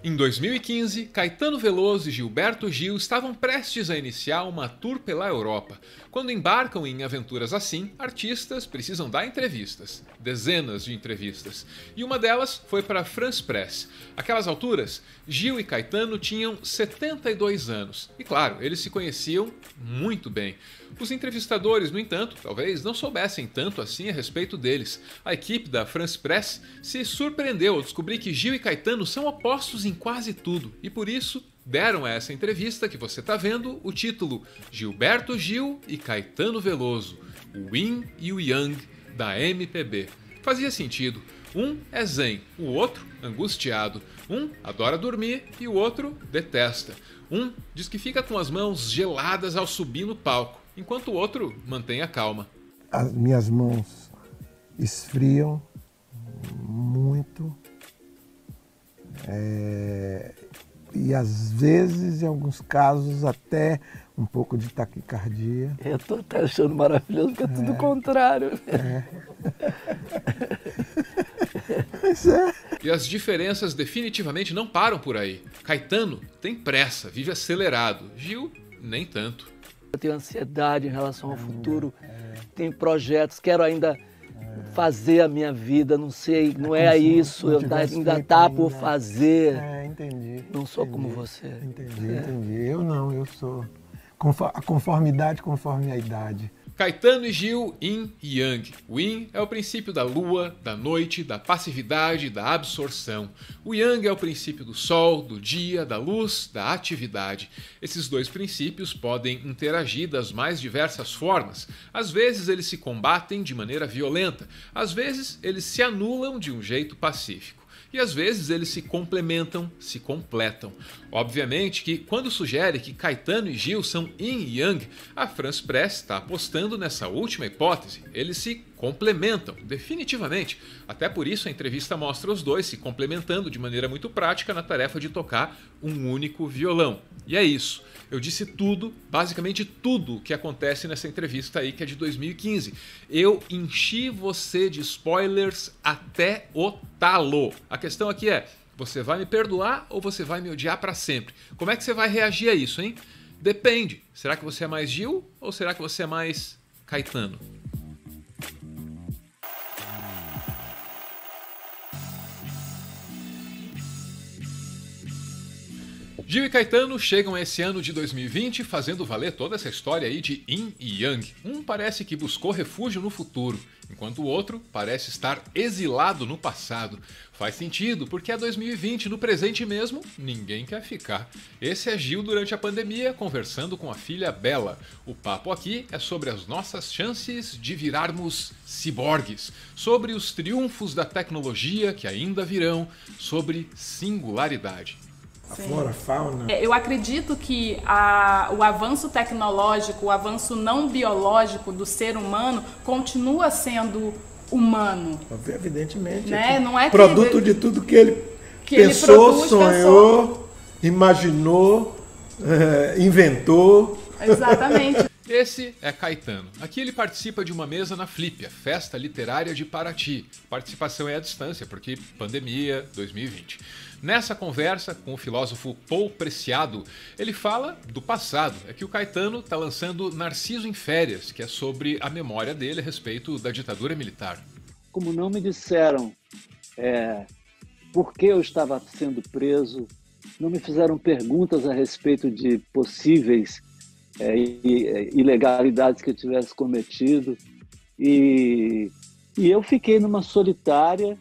Em 2015, Caetano Veloso e Gilberto Gil estavam prestes a iniciar uma tour pela Europa. Quando embarcam em aventuras assim, artistas precisam dar entrevistas. Dezenas de entrevistas. E uma delas foi para a France Press. Aquelas alturas, Gil e Caetano tinham 72 anos. E claro, eles se conheciam muito bem. Os entrevistadores, no entanto, talvez não soubessem tanto assim a respeito deles. A equipe da France Press se surpreendeu ao descobrir que Gil e Caetano são opostos em quase tudo. E por isso, deram a essa entrevista que você está vendo o título Gilberto Gil e Caetano Veloso, o Yin e o Yang da MPB. Fazia sentido. Um é zen, o outro angustiado. Um adora dormir e o outro detesta. Um diz que fica com as mãos geladas ao subir no palco, enquanto o outro mantém a calma. As minhas mãos esfriam muito. E às vezes, em alguns casos, até um pouco de taquicardia. Eu estou até achando maravilhoso, porque é tudo o contrário. Pois é. E as diferenças definitivamente não param por aí. Caetano tem pressa, vive acelerado. Gil, nem tanto. Eu tenho ansiedade em relação ao futuro, tenho projetos, quero ainda fazer a minha vida, não sei, não é isso, ainda tá por fazer. Entendi. Não sou como você. Entendi. Eu não, eu sou a conformidade conforme a idade. Caetano e Gil, Yin e Yang. O Yin é o princípio da lua, da noite, da passividade, da absorção. O Yang é o princípio do sol, do dia, da luz, da atividade. Esses dois princípios podem interagir das mais diversas formas. Às vezes eles se combatem de maneira violenta, às vezes eles se anulam de um jeito pacífico. E às vezes eles se complementam, se completam. Obviamente que quando sugere que Caetano e Gil são Yin e Yang, a France Press está apostando nessa última hipótese. Eles se complementam, definitivamente. Até por isso a entrevista mostra os dois se complementando de maneira muito prática na tarefa de tocar um único violão. E é isso. Eu disse tudo, basicamente tudo o que acontece nessa entrevista aí, que é de 2015. Eu enchi você de spoilers até o talo. A questão aqui é, você vai me perdoar ou você vai me odiar para sempre? Como é que você vai reagir a isso, hein? Depende. Será que você é mais Gil ou será que você é mais Caetano? Gil e Caetano chegam esse ano de 2020 fazendo valer toda essa história aí de Yin e Yang. Um parece que buscou refúgio no futuro, enquanto o outro parece estar exilado no passado. Faz sentido, porque é 2020, no presente mesmo, ninguém quer ficar. Esse é Gil durante a pandemia, conversando com a filha Bela. O papo aqui é sobre as nossas chances de virarmos ciborgues, sobre os triunfos da tecnologia que ainda virão, sobre singularidade. A flora, a fauna. Eu acredito que o avanço tecnológico, o avanço não biológico do ser humano continua sendo humano. Evidentemente. Né? Não é produto de tudo que ele pensou, sonhou, imaginou, inventou. Exatamente. Esse é Caetano. Aqui ele participa de uma mesa na Flip, a Festa Literária de Paraty. A participação é à distância, porque pandemia 2020. Nessa conversa com o filósofo Paul Preciado, ele fala do passado. É que o Caetano está lançando Narciso em Férias, que é sobre a memória dele a respeito da ditadura militar. Como não me disseram por que eu estava sendo preso, não me fizeram perguntas a respeito de possíveis ilegalidades que eu tivesse cometido. E eu fiquei numa solitária,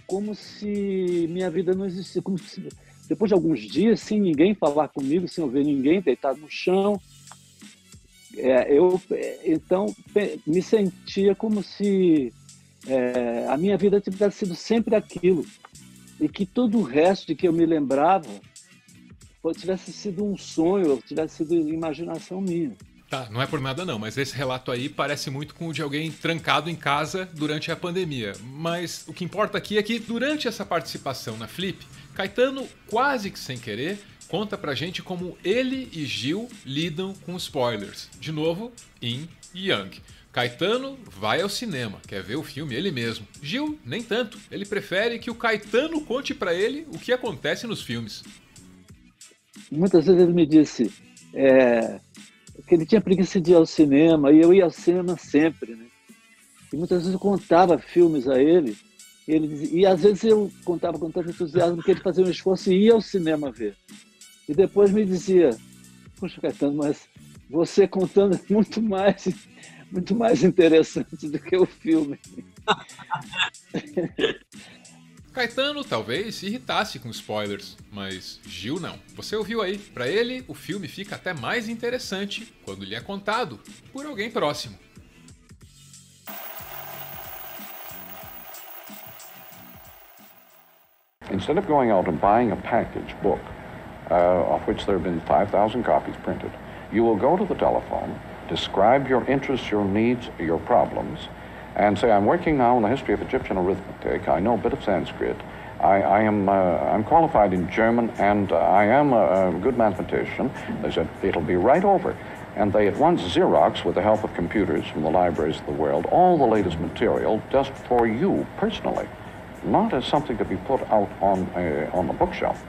como se minha vida não existisse. Como se, depois de alguns dias, sem ninguém falar comigo, sem eu ver ninguém, deitado no chão, então me sentia como se a minha vida tivesse sido sempre aquilo. E que todo o resto de que eu me lembrava tivesse sido um sonho, ou tivesse sido imaginação minha. Tá, não é por nada não, mas esse relato aí parece muito com o de alguém trancado em casa durante a pandemia. Mas o que importa aqui é que durante essa participação na Flip, Caetano, quase que sem querer, conta pra gente como ele e Gil lidam com spoilers. De novo, Yin e Yang. Caetano vai ao cinema, quer ver o filme ele mesmo. Gil, nem tanto. Ele prefere que o Caetano conte pra ele o que acontece nos filmes. Muitas vezes ele me disse que ele tinha preguiça de ir ao cinema, e eu ia ao cinema sempre, né? E muitas vezes eu contava filmes a ele, e às vezes eu contava com tanto entusiasmo que ele fazia um esforço e ia ao cinema ver. E depois me dizia: poxa, Caetano, mas você contando é muito mais interessante do que o filme. Caetano talvez se irritasse com spoilers, mas Gil não. Você ouviu aí, pra ele o filme fica até mais interessante quando lhe é contado por alguém próximo. Instead of going out and buying a package book, of which there have been 5,000 copies printed, you will go to the telephone, describe your interests, your needs, your problems, and say, I'm working now on the history of Egyptian arithmetic. I know a bit of Sanskrit. I'm qualified in German, and I am a good mathematician. They said, it'll be right over. And they at once Xerox, with the help of computers from the libraries of the world, all the latest material just for you personally, not as something to be put out on the bookshelf.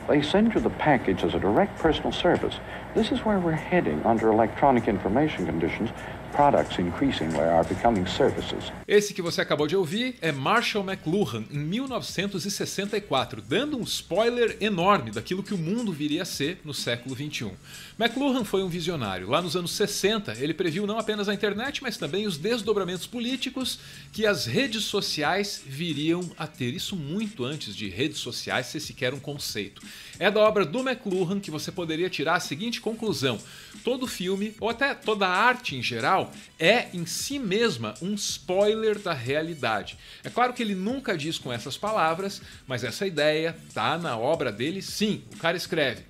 They send you the package as a direct personal service. This is where we're heading under electronic information conditions. Products increasingly are becoming services. Esse que você acabou de ouvir é Marshall McLuhan, em 1964, dando um spoiler enorme daquilo que o mundo viria a ser no século XXI. McLuhan foi um visionário. Lá nos anos 60, ele previu não apenas a internet, mas também os desdobramentos políticos que as redes sociais viriam a ter. Isso muito antes de redes sociais ser sequer um conceito. É da obra do McLuhan que você poderia tirar a seguinte conclusão: todo filme, ou até toda arte em geral, é em si mesma um spoiler da realidade. É claro que ele nunca diz com essas palavras, mas essa ideia tá na obra dele sim. O cara escreve: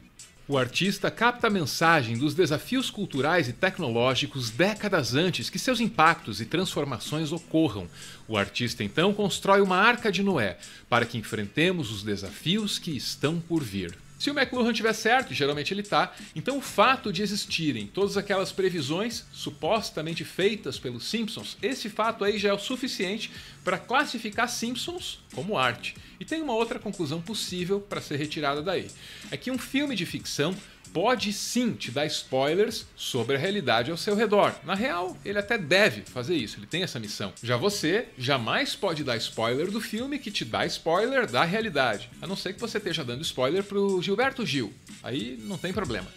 o artista capta a mensagem dos desafios culturais e tecnológicos décadas antes que seus impactos e transformações ocorram. O artista então constrói uma arca de Noé para que enfrentemos os desafios que estão por vir. Se o McLuhan tiver certo, e geralmente ele tá, então o fato de existirem todas aquelas previsões supostamente feitas pelos Simpsons, esse fato aí já é o suficiente para classificar Simpsons como arte. E tem uma outra conclusão possível para ser retirada daí. É que um filme de ficção pode sim te dar spoilers sobre a realidade ao seu redor. Na real, ele até deve fazer isso, ele tem essa missão. Já você jamais pode dar spoiler do filme que te dá spoiler da realidade. A não ser que você esteja dando spoiler pro Gilberto Gil. Aí não tem problema.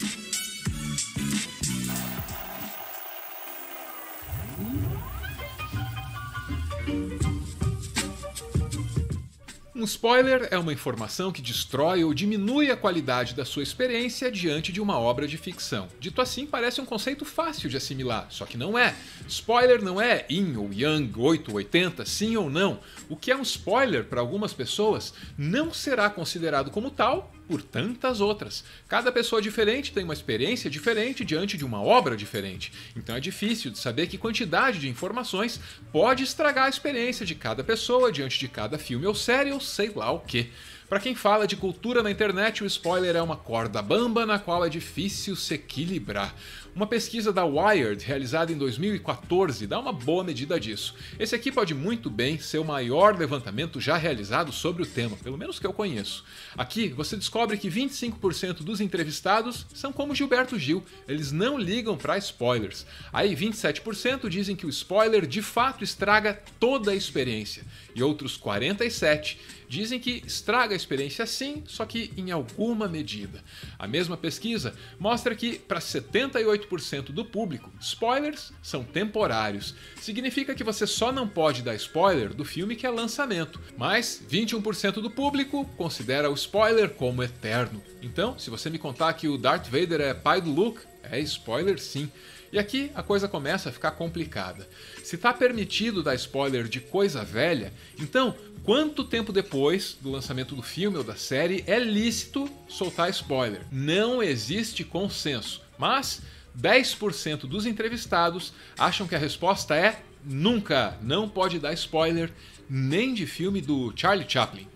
Um spoiler é uma informação que destrói ou diminui a qualidade da sua experiência diante de uma obra de ficção. Dito assim, parece um conceito fácil de assimilar, só que não é. Spoiler não é yin ou yang, 8 ou 80, sim ou não. O que é um spoiler para algumas pessoas não será considerado como tal por tantas outras. Cada pessoa diferente tem uma experiência diferente diante de uma obra diferente. Então é difícil de saber que quantidade de informações pode estragar a experiência de cada pessoa diante de cada filme ou série ou sei lá o que. Para quem fala de cultura na internet, o spoiler é uma corda bamba na qual é difícil se equilibrar. Uma pesquisa da Wired, realizada em 2014, dá uma boa medida disso. Esse aqui pode muito bem ser o maior levantamento já realizado sobre o tema, pelo menos que eu conheço. Aqui você descobre que 25% dos entrevistados são como Gilberto Gil, eles não ligam para spoilers. Aí 27% dizem que o spoiler de fato estraga toda a experiência, e outros 47% dizem que estraga a experiência sim, só que em alguma medida. A mesma pesquisa mostra que, para 78% do público, spoilers são temporários. Significa que você só não pode dar spoiler do filme que é lançamento, mas 21% do público considera o spoiler como eterno. Então, se você me contar que o Darth Vader é pai do Luke, é spoiler sim. E aqui a coisa começa a ficar complicada. Se tá permitido dar spoiler de coisa velha, então quanto tempo depois do lançamento do filme ou da série é lícito soltar spoiler? Não existe consenso, mas 10% dos entrevistados acham que a resposta é nunca, não pode dar spoiler nem de filme do Charlie Chaplin.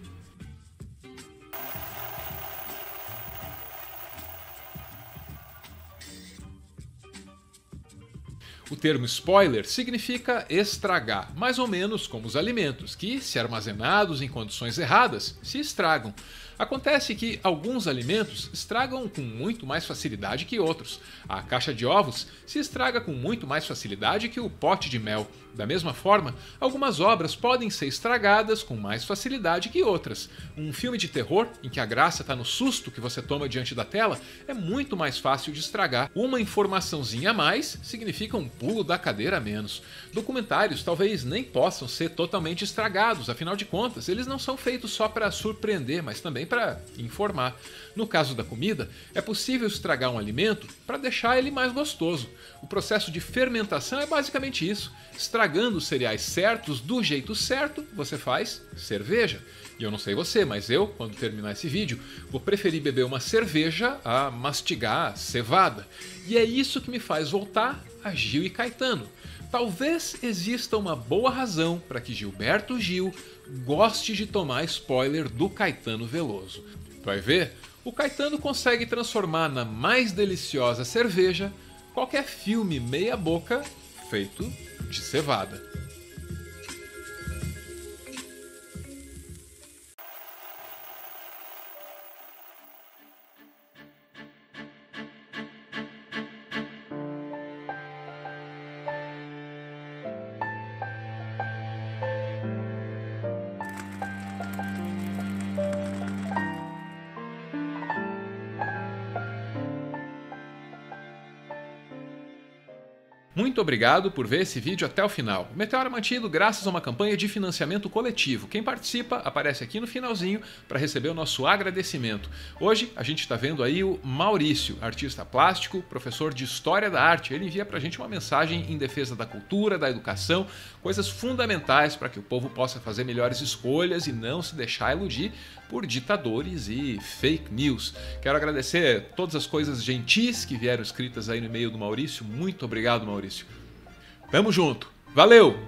O termo spoiler significa estragar, mais ou menos como os alimentos, que, se armazenados em condições erradas, se estragam. Acontece que alguns alimentos estragam com muito mais facilidade que outros. A caixa de ovos se estraga com muito mais facilidade que o pote de mel. Da mesma forma, algumas obras podem ser estragadas com mais facilidade que outras. Um filme de terror, em que a graça está no susto que você toma diante da tela, é muito mais fácil de estragar. Uma informaçãozinha a mais significa um pulo da cadeira a menos. Documentários talvez nem possam ser totalmente estragados, afinal de contas, eles não são feitos só para surpreender, mas também para informar. No caso da comida, é possível estragar um alimento para deixar ele mais gostoso. O processo de fermentação é basicamente isso. Estragando os cereais certos do jeito certo, você faz cerveja. E eu não sei você, mas eu, quando terminar esse vídeo, vou preferir beber uma cerveja a mastigar cevada. E é isso que me faz voltar a Gil e Caetano. Talvez exista uma boa razão para que Gilberto Gil goste de tomar spoiler do Caetano Veloso. Vai ver? O Caetano consegue transformar na mais deliciosa cerveja qualquer filme meia boca feito de cevada. Muito obrigado por ver esse vídeo até o final. O Meteoro é mantido graças a uma campanha de financiamento coletivo. Quem participa aparece aqui no finalzinho para receber o nosso agradecimento. Hoje a gente está vendo aí o Maurício, artista plástico, professor de História da Arte. Ele envia para a gente uma mensagem em defesa da cultura, da educação, coisas fundamentais para que o povo possa fazer melhores escolhas e não se deixar iludir por ditadores e fake news. Quero agradecer todas as coisas gentis que vieram escritas aí no e-mail do Maurício. Muito obrigado, Maurício. Tamo junto. Valeu!